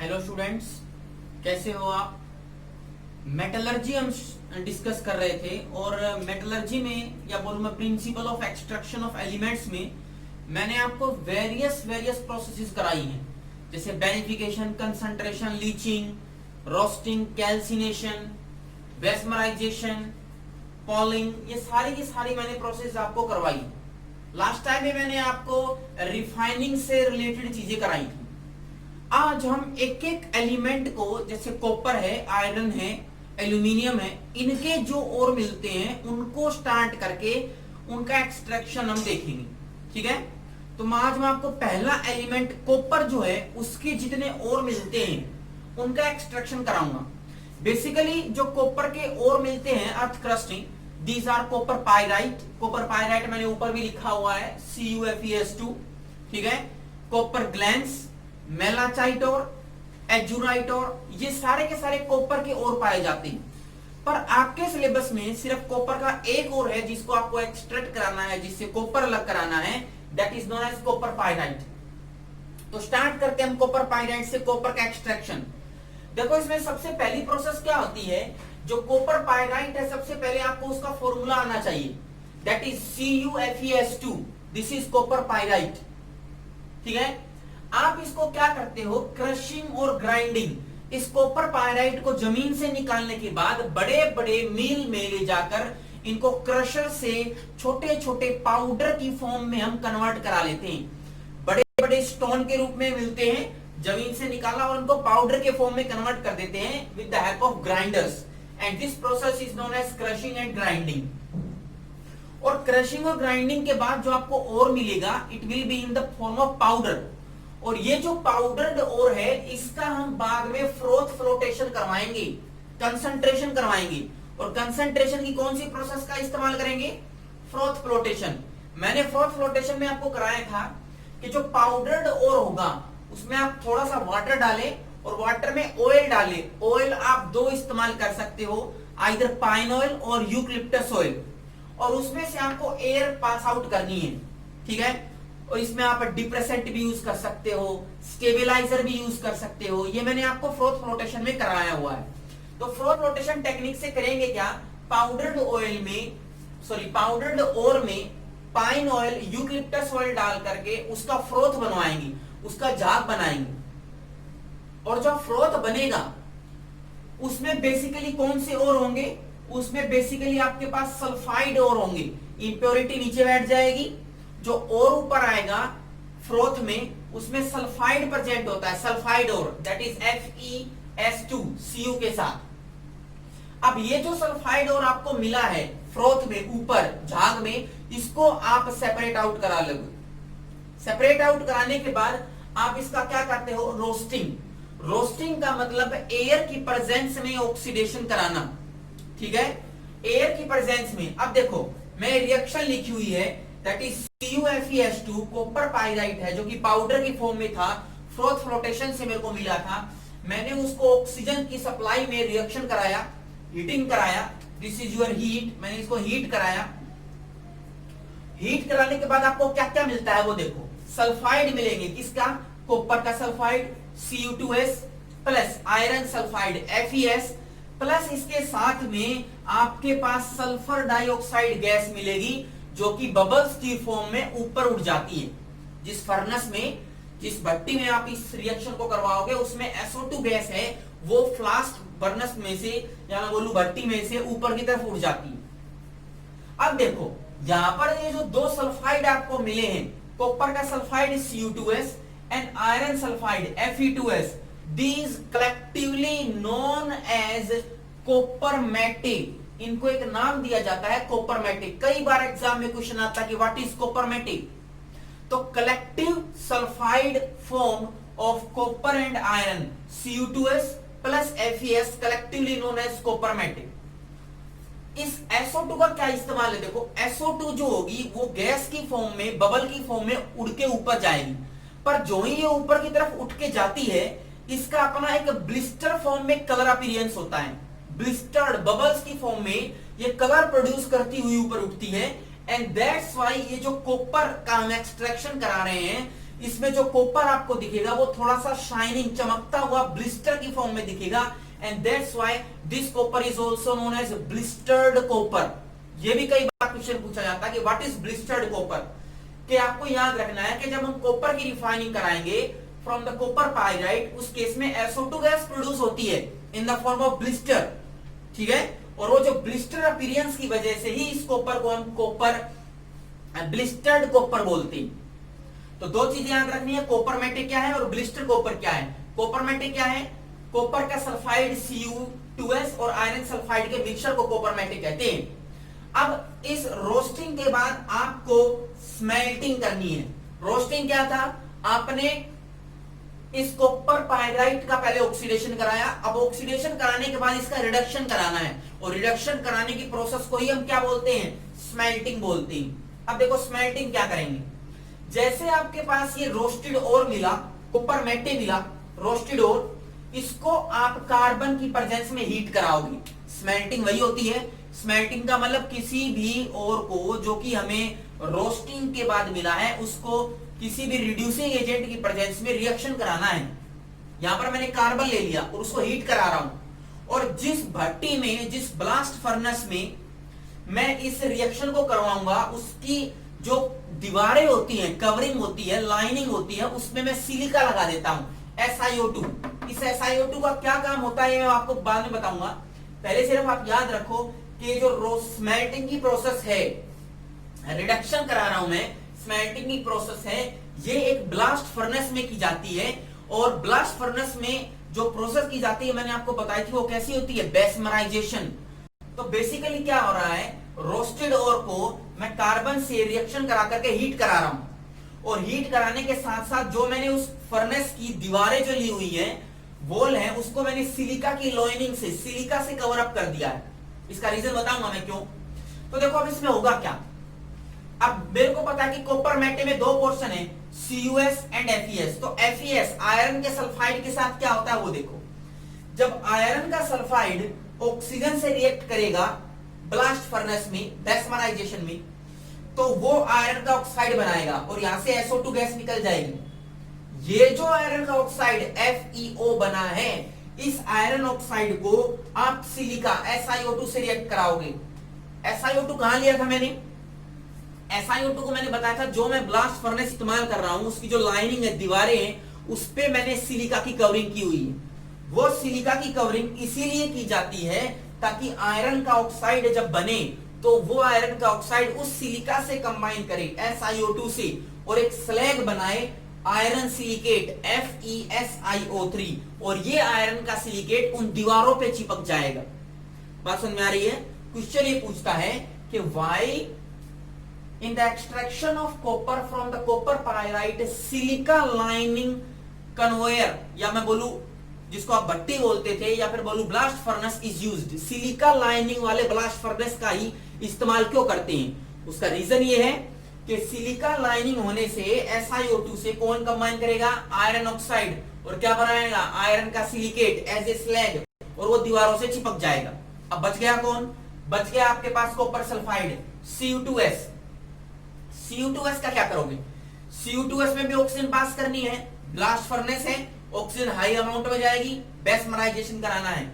Hello students, कैसे हो आप। मेटलर्जी हम डिस्कस कर रहे थे और मेटलर्जी में या बोलूं मैं principle of extraction of elements में मैंने आपको वेरियस प्रोसेसेस कराई हैं, जैसे beneficiation, concentration, leaching, roasting, calcination, bessemerisation, poling, ये सारी मैंने प्रोसेस आपको करवाई। लास्ट टाइम में मैंने आपको रिफाइनिंग से रिलेटेड चीजें कराई थी। आज हम एक एक एलिमेंट को, जैसे कॉपर है, आयरन है, एल्यूमिनियम है, इनके जो और मिलते हैं उनको स्टार्ट करके उनका एक्सट्रैक्शन हम देखेंगे। ठीक है, तो आज मैं आपको पहला एलिमेंट कॉपर जो है उसके जितने और मिलते हैं उनका एक्सट्रैक्शन कराऊंगा। बेसिकली जो कॉपर के और मिलते हैं earth crusting, these are copper pyrite. Copper pyrite मैंने ऊपर भी लिखा हुआ है CuFeS2। ठीक है, कॉपर ग्लैंस, मेलाचाइट और एजुराइट और ये सारे के सारे कॉपर के ओर पाए जाते हैं। पर आपके सिलेबस में सिर्फ कॉपर का एक और है जिसको आपको एक्सट्रैक्ट कराना है, जिससे कॉपर अलग कराना है, that is known as copper pyrite. तो स्टार्ट करते हैं हम कॉपर पाइराइट से कॉपर का एक्सट्रैक्शन। देखो, इसमें सबसे पहली प्रोसेस क्या होती है, जो कॉपर पाइराइट है सबसे पहले आपको उसका फॉर्मूला आना चाहिए, that is CuFeS2। This is copper pyrite. ठीक है, आप इसको क्या करते हो, क्रशिंग और ग्राइंडिंग। इस कॉपर पाइराइट को जमीन से निकालने के बाद बड़े बड़े मिल में ले जाकर इनको क्रशर से छोटे छोटे पाउडर की फॉर्म में हम कन्वर्ट करा लेते हैं। बड़े बड़े स्टोन के रूप में मिलते हैं, जमीन से निकाला और उनको पाउडर के फॉर्म में कन्वर्ट कर देते हैं with the help of grinders, and this process is known as crushing and grinding. और क्रशिंग और ग्राइंडिंग के बाद जो आपको और मिलेगा, it will be in the form of powder. और ये जो पाउडर्ड ओर है इसका हम बाद में फ्रोथ फ्लोटेशन करवाएंगे, कंसंट्रेशन करवाएंगे। और कंसंट्रेशन की कौन सी प्रोसेस का इस्तेमाल करेंगे, फ्रोथ फ्लोटेशन। मैंने फ्रोथ फ्लोटेशन में आपको कराया था कि जो पाउडर्ड ओर होगा उसमें आप थोड़ा सा वाटर डालें और वाटर में ऑयल डालें। ऑयल आप दो इस्तेमाल कर सकते हो, आइदर पाइन ऑयल और यूकलिप्टस ऑयल, और उसमें से आपको एयर पास आउट करनी है। ठीक है, और इसमें आप डिप्रेसेंट भी यूज कर सकते हो, स्टेबलाइजर भी यूज कर सकते हो। ये मैंने आपको फ्रोथ फ्लोटेशन में कराया हुआ है। तो फ्रोथ फ्लोटेशन टेक्निक से करेंगे क्या, पाउडर्ड ऑयल में, सॉरी पाउडर्ड ओर में पाइन ऑयल, यूकलिप्टस ऑयल डाल करके उसका फ्रोथ बनवाएंगे, उसका झाग बनाएंगे। और जो फ्रोथ बनेगा उसमें बेसिकली कौन से और होंगे, उसमें बेसिकली आपके पास सल्फाइड और होंगे। इंप्योरिटी नीचे बैठ जाएगी, जो और ऊपर आएगा फ्रोथ में उसमें सल्फाइड प्रेजेंट होता है, सल्फाइड और, दैट इज FeS2 Cu के साथ। अब ये जो सल्फाइड और आपको मिला है फ्रोथ में ऊपर झाग में, इसको आप सेपरेट आउट करा लोगे। सेपरेट आउट कराने के बाद आप इसका क्या करते हो, रोस्टिंग। रोस्टिंग का मतलब एयर की प्रेजेंस में ऑक्सीडेशन कराना। ठीक है, एयर की प्रेजेंस में। अब देखो, मैं रिएक्शन लिखी हुई है, that is CuFeS2 copper pyrite है जो कि पाउडर की फॉर्म में था, फ्रोथ फ्लोटेशन से मेरे को मिला था। मैंने उसको ऑक्सीजन की सप्लाई में रिएक्शन कराया, हीटिंग कराया, दिस इज योर हीट। मैंने इसको हीट कराया। हीट कराने के बाद आपको क्या क्या मिलता है वो देखो, सल्फाइड मिलेंगे। किसका, कॉपर का sulphide Cu2S plus iron sulphide FeS plus इसके साथ में आपके पास सल्फर डाइऑक्साइड गैस मिलेगी जो कि बबल्स की फॉर्म में ऊपर उठ जाती है। जिस फर्नेस में, जिस भट्टी में आप इस रिएक्शन को करवाओगे उसमें SO2 गैस है, वो फ्लास्क फर्नेस में से या मैं बोलूं भट्टी में से ऊपर की तरफ उठ जाती है। अब देखो, यहां पर ये जो दो सल्फाइड आपको मिले हैं, कॉपर का sulphide Cu2S and iron sulphide Fe2S, these collectively known as कॉपरमेटिक। इनको एक नाम दिया जाता है कॉपरमेटिक। कई बार एग्जाम में क्वेश्चन आता है कि व्हाट इज कॉपरमेटिक। तो collective sulphide form of copper and iron Cu2S plus FeS collectively known as copper matte. इस SO2 का क्या इस्तेमाल है, देखो SO2 जो होगी वो गैस की फॉर्म में, बबल की फॉर्म में उड़ के ऊपर जाएगी। पर जो ही ये ऊपर की तरफ उठ के जाती है, इसका अपना एक ब्लिस्टर फॉर्म में कलर अपीयरेंस होता है। ब्लिस्टर्ड बबल्स की फॉर्म में ये कलर प्रोड्यूस करती हुई ऊपर उठती है, एंड दैट्स व्हाई ये जो कॉपर का हम एक्सट्रैक्शन करा रहे हैं, इसमें जो कॉपर आपको दिखेगा वो थोड़ा सा शाइनिंग, चमकता हुआ ब्लिस्टर की फॉर्म में दिखेगा, and that's why this copper is also known as blistered copper. ये भी कई बार क्वेश्चन पूछा जाता है कि व्हाट इज ब्लिस्टर्ड कॉपर। कि आपको याद रखना है कि जब हम कॉपर की रिफाइनिंग कराएंगे फ्रॉम द कॉपर पाइराइट, उस केस में SO2 गैस प्रोड्यूस होती है इन द फॉर्म ऑफ ब्लिस्टर, ठीक है। और वो जो ब्लिस्टर अपीयरेंस की वजह से ही इस कॉपर को हम कॉपर ब्लिस्टर्ड कॉपर बोलते हैं। तो दो चीजें याद रखनी है, कॉपर मेटे क्या है और ब्लिस्टर कॉपर क्या है। कॉपर मेटे क्या है, कॉपर का सल्फाइड Cu2S और आयरन सल्फाइड के मिक्सचर को कॉपर मेटे कहते हैं। अब इस रोस्टिंग के बाद आपको स्मेल्टिंग करनी है। रोस्टिंग क्या था, आपने इस कॉपर पाइराइट का पहले ऑक्सीडेशन कराया, अब ऑक्सीडेशन कराने के बाद इसका रिडक्शन कराना है, और रिडक्शन कराने की प्रोसेस को ही हम क्या बोलते हैं, स्मेल्टिंग बोलते हैं। अब देखो स्मेल्टिंग क्या करेंगे, जैसे आपके पास ये रोस्टेड ओर मिला, कॉपर मेटे मिला, रोस्टेड ओर, इसको आप कार्बन की प्रेजेंस में हीट कराओगे। स्मेल्टिंग वही होती है। स्मेल्टिंग का मतलब किसी भी ओर को जो कि हमें रोस्टिंग के बाद मिला है, उसको किसी भी रिड्यूसिंग एजेंट की प्रेजेंस में रिएक्शन कराना है। यहां पर मैंने कार्बन ले लिया और उसको हीट करा रहा हूं, और जिस भट्टी में, जिस ब्लास्ट फर्नेस में मैं इस रिएक्शन को करवाऊंगा, उसकी जो दीवारें होती हैं, कवरिंग होती है, लाइनिंग होती है, उसमें मैं सिलिका लगा देता हूं, SiO2। इस SiO2 का क्या काम होता है मैं आपको बाद में बताऊंगा। पहले सिर्फ आप याद रखो कि जो स्मेल्टिंग की प्रोसेस है, रिडक्शन करा रहा हूं मैं, स्मेल्टिंग की प्रोसेस है, ये एक ब्लास्ट फर्नेस में की जाती है। और ब्लास्ट फर्नेस में जो प्रोसेस की जाती है मैंने आपको बताई थी, वो कैसी होती है, बेसमराइजेशन। तो बेसिकली क्या हो रहा है, रोस्टेड ओर को मैं कार्बन से रिएक्शन करा करके हीट करा रहा हूं, और हीट कराने के साथ साथ जो मैंने उस फर्नेस की दीवारें जो ली हुई है, वॉल है, उसको मैंने सिलिका की लाइनिंग से, सिलिका से कवर अप कर दिया है। इसका रीजन बताऊंगा मैं क्यों। तो देखो अब इसमें होगा क्या, अब मेरे को पता है कि कॉपर मेटे में दो पोर्शन है, CuS एंड FeS। तो FeS आयरन के सल्फाइड के साथ क्या होता है वो देखो, जब आयरन का सल्फाइड ऑक्सीजन से रिएक्ट करेगा ब्लास्ट फर्नेस में, बेसमराइजेशन में, तो वो आयरन का ऑक्साइड बनाएगा और यहां से SO2 गैस निकल जाएगी। ये जो आयरन का ऑक्साइड FeO बना है, इस आयरन ऑक्साइड को आप सिलिका SiO2 से रिएक्ट कराओगे। SiO2 कहां लिया था मैंने, SiO2 को मैंने बताया था जो मैं ब्लास्ट फर्नेस इस्तेमाल कर रहा हूं, उसकी जो लाइनिंग है, दीवारें हैं, उस पे मैंने सिलिका की कवरिंग की हुई है। वो सिलिका की कवरिंग इसीलिए की जाती है ताकि आयरन का ऑक्साइड जब बने तो वो आयरन का ऑक्साइड उस सिलिका से कंबाइन करे SiO2 से, और एक स्लैग बनाए आयरन सिलिकेट FeSiO3, और ये आयरन का सिलिकेट उन दीवारों पे चिपक जाएगा। बात समझ में आ रही है। क्वेश्चन ये पूछता है कि why in the extraction of copper from the copper pyrite silica lining conveyor, या मैं बोलूं जिसको आप भट्टी बोलते थे, या फिर बोलूं blast furnace is used, silica lining वाले ब्लास्ट फर्नेस का ही इस्तेमाल क्यों करते हैं। उसका रीजन ये है कि सिलिका लाइनिंग होने से SiO2 से कौन कंबाइन करेगा, आयरन ऑक्साइड, और क्या बनाएगा, आयरन का सिलिकेट एज ए स्लैग, और वो दीवारों से चिपक जाएगा। अब बच गया कौन, बच गया आपके पास कॉपर सल्फाइड Cu2S। Cu2S का क्या करोगे, Cu2S में भी ऑक्सीजन पास करनी है, ब्लास्ट फर्नेस है, ऑक्सीजन हाई अमाउंट में जाएगी, बेसमराइजेशन कराना है,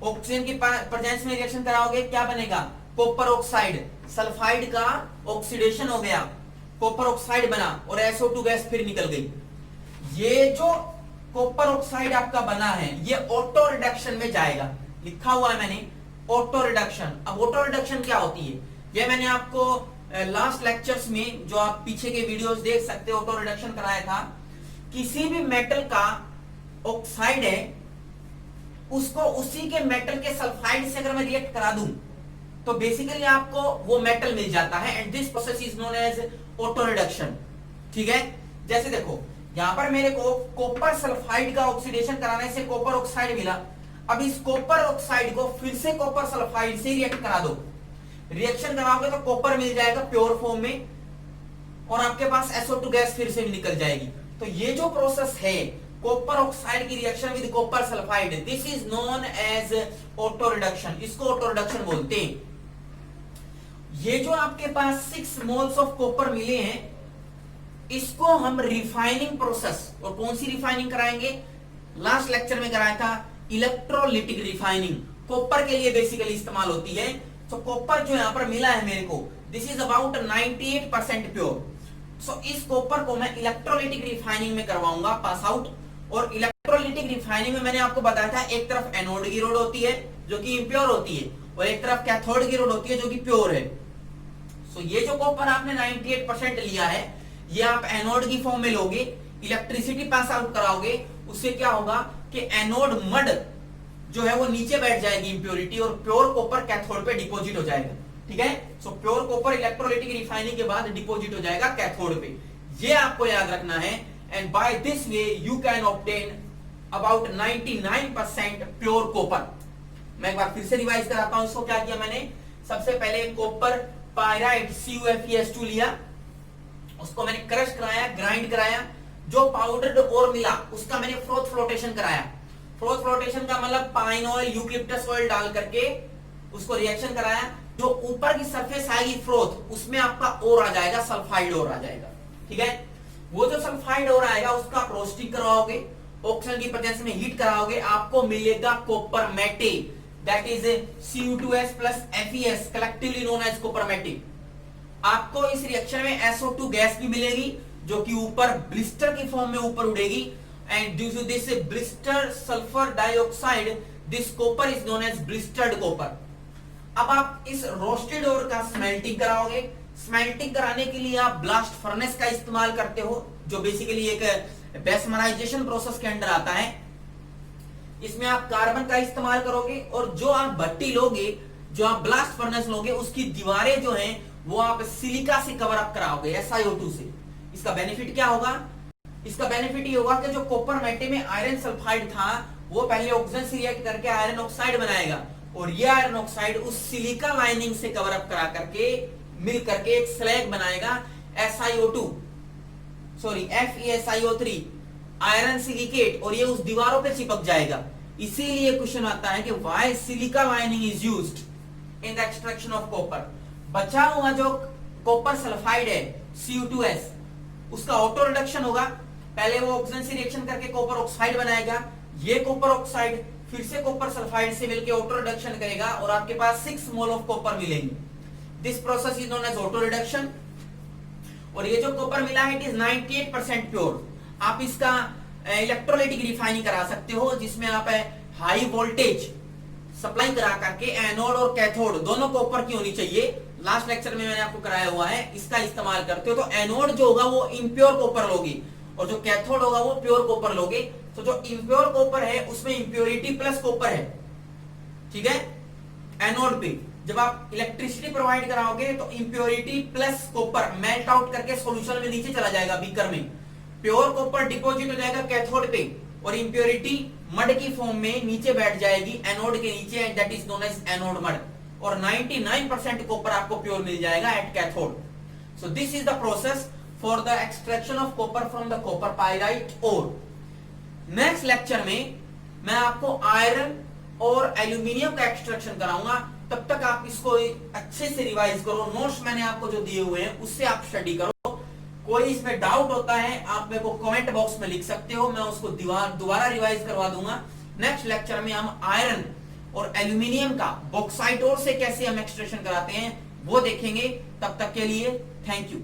ऑक्सीजन की प्रेजेंस में रिएक्शन कराओगे, क्या बनेगा, कॉपर ऑक्साइड, सल्फाइड का ऑक्सीडेशन हो गया, कॉपर ऑक्साइड बना, और SO2 गैस फिर निकल गई। ये जो कॉपर ऑक्साइड आपका बना है, ये ऑटो रिडक्शन में जाएगा, लिखा हुआ है मैंने ऑटो रिडक्शन। अब ऑटो रिडक्शन क्या होती है, ये मैंने आपको लास्ट लेक्चर्स में, जो आप पीछे के वीडियोस देख सकते हो, ऑटो रिडक्शन कराया था। किसी भी मेटल का ऑक्साइड है, उसको उसी के मेटल के सल्फाइड से अगर मैं रिएक्ट करा दूं, तो बेसिकली आपको वो मेटल मिल जाता है, and this process is known as auto reduction. ठीक है, जैसे देखो यहां पर मेरे को कॉपर सल्फाइड का ऑक्सीडेशन कराने से कॉपर ऑक्साइड मिला। अब इस कॉपर ऑक्साइड को फिर से कॉपर सल्फाइड से रिएक्ट करा दो, रिएक्शन कराओगे तो कॉपर मिल जाएगा प्योर फॉर्म में, और आपके पास SO2 गैस फिर से निकल जाएगी। तो ये जो प्रोसेस है, कॉपर ऑक्साइड की reaction with copper sulphide, this is known as auto reduction, इसको ऑटो रिडक्शन बोलते हैं। ये जो आपके पास 6 मोल्स ऑफ कॉपर मिले हैं, इसको हम रिफाइनिंग प्रोसेस, और कौन सी रिफाइनिंग कराएंगे, लास्ट लेक्चर में कराया था इलेक्ट्रोलिटिक रिफाइनिंग, कॉपर के लिए बेसिकली इस्तेमाल होती है। तो कॉपर जो यहां पर मिला है मेरे को, दिस इज अबाउट 98% प्योर। सो इस कॉपर को मैं इलेक्ट्रोलिटिक रिफाइनिंग में करवाऊंगा पास आउट। और इलेक्ट्रोलिटिक रिफाइनिंग में मैंने आपको बताया था एक तरफ एनोड की रोड होती है जो कि इम्प्योर होती है, और एक तरफ कैथोड की रोड होती है जो कि प्योर है। सो ये जो कॉपर आपने 98% लिया है, ये आप एनोड की फॉर्म में लोगे, इलेक्ट्रिसिटी पास आउट कराओगे, उससे क्या होगा कि एनोड मड जो है वो नीचे बैठ जाएगी इंप्योरिटी, और प्योर कॉपर कैथोड पे डिपॉजिट हो जाएगा। ठीक है, so pure copper electrolytic refining के बाद डिपॉजिट हो जाएगा कैथोड पे, ये आपको याद रखना है। And by this way you can obtain about 99% pure copper. मैं एक बार फिर से रिवाइज कराता हूं इसको। क्या किया मैंने, सबसे पहले कॉपर पायराइट CuFeS2 लिया, उसको मैंने क्रश कराया, ग्राइंड कराया, जो पाउडर्ड ओर मिला उसका मैंने फ्रोथ फ्लोटेशन कराया। फ्रोथ फ्लोटेशन का मतलब पाइन ऑयल, यूकलिप्टस ऑयल डाल करके उसको रिएक्शन कराया। जो ऊपर की सरफेस आएगी फ्रोथ, उसमें आपका ओर आ जाएगा, सल्फाइड ओर आ जाएगा। ठीक है, वो जो सल्फाइड ओर आएगा उसका आप रोस्टिंग करवाओगे, ऑक्सीजन की प्रेजेंस में हीट कराओगे, आपको मिलेगा copper matte, that is Cu2S plus FeS, collectively known as copper matte. आपको इस रिएक्शन में SO2 गैस भी मिलेगी जो कि ऊपर ब्लिस्टर की फॉर्म में ऊपर उड़ेगी, and due to this blister sulphur dioxide, this copper is known as blistered copper. अब आप इस रोस्टेड ओर का स्मेल्टिंग कराओगे। स्मेल्टिंग कराने के लिए आप ब्लास्ट फर्नेस का इस्तेमाल करते हो, जो बेसिकली एक बेसमराइजेशन प्रोसेस के अंडर आता है। इसमें आप कार्बन का इस्तेमाल करोगे, और जो आप भट्टी लोगे, जो आप ब्लास्ट फर्नेस लोगे, उसकी दीवारें जो हैं वो आप सिलिका से कवर अप कराओगे, SiO2 से। इसका बेनिफिट क्या होगा, इसका बेनिफिट ये होगा कि जो कॉपर मेटे में आयरन सल्फाइड था वो पहले ऑक्सीजन से रिएक्ट करके आयरन ऑक्साइड बनाएगा, और ये आयरन ऑक्साइड उस सिलिका लाइनिंग से कवर अप करा करके मिल करके एक स्लैग बनाएगा, FeSiO3 आयरन सिलिकेट, और ये उस दीवारों पे चिपक जाएगा। इसीलिए क्वेश्चन आता है कि why silica lining is used in the extraction of copper. बचा हुआ जो कॉपर सल्फाइड है Cu2S, उसका ऑटो रिडक्शन होगा, पहले वो ऑक्सीजन से रिएक्शन करके कॉपर ऑक्साइड बनाएगा, ये कॉपर ऑक्साइड फिर से कॉपर सल्फाइड से मिलकर ऑटो रिडक्शन करेगा, और आपके पास 6 मोल ऑफ कॉपर मिलेंगे। This process is known as auto reduction. और ये जो कॉपर मिला है इट इज 98% प्योर। आप इसका इलेक्ट्रोलाइटिक रिफाइनिंग करा सकते हो, जिसमें आप हाई वोल्टेज सप्लाई करा करके एनोड और कैथोड दोनों कॉपर की होनी चाहिए। लास्ट लेक्चर में मैंने आपको कराया हुआ है, इसका इस्तेमाल करते हो तो एनोड जो होगा वो इम्प्योर कॉपर लोगे, और जो कैथोड होगा वो प्योर कॉपर लोगे। तो जो इम्प्योर कॉपर है उसमें इम्प्योरिटी प्लस कॉपर है। ठीक है, एनोड पे जब आप इलेक्ट्रिसिटी प्रोवाइड कराओगे तो impurity plus copper melt out करके सॉल्यूशन में नीचे चला जाएगा बीकर में, प्योर कॉपर डिपॉजिट हो जाएगा कैथोड पे, और इम्प्योरिटी मड की फॉर्म में नीचे बैठ जाएगी एनोड के नीचे, and that is known as anode mud. और 99% कॉपर आपको प्योर मिल जाएगा at cathode. So this is the process for the extraction of copper from the copper pyrite ore. Next lecture में मैं आपको आयरन और एल्यूमिनियम का एक्सट्रैक्शन कराऊंगा। तब तक आप इसको अच्छे से रिवाइज करो, नोट्स मैंने आपको जो दिए हुए हैं उससे आप स्टडी करो। कोई इसमें डाउट होता है आप मेरे को कमेंट बॉक्स में लिख सकते हो, मैं उसको दोबारा रिवाइज करवा दूंगा। नेक्स्ट लेक्चर में हम आयरन और एल्यूमिनियम का बॉक्साइट ओर से कैसे हम एक्सट्रैक्शन कराते हैं वो देखेंगे। तब तक के लिए थैंक यू।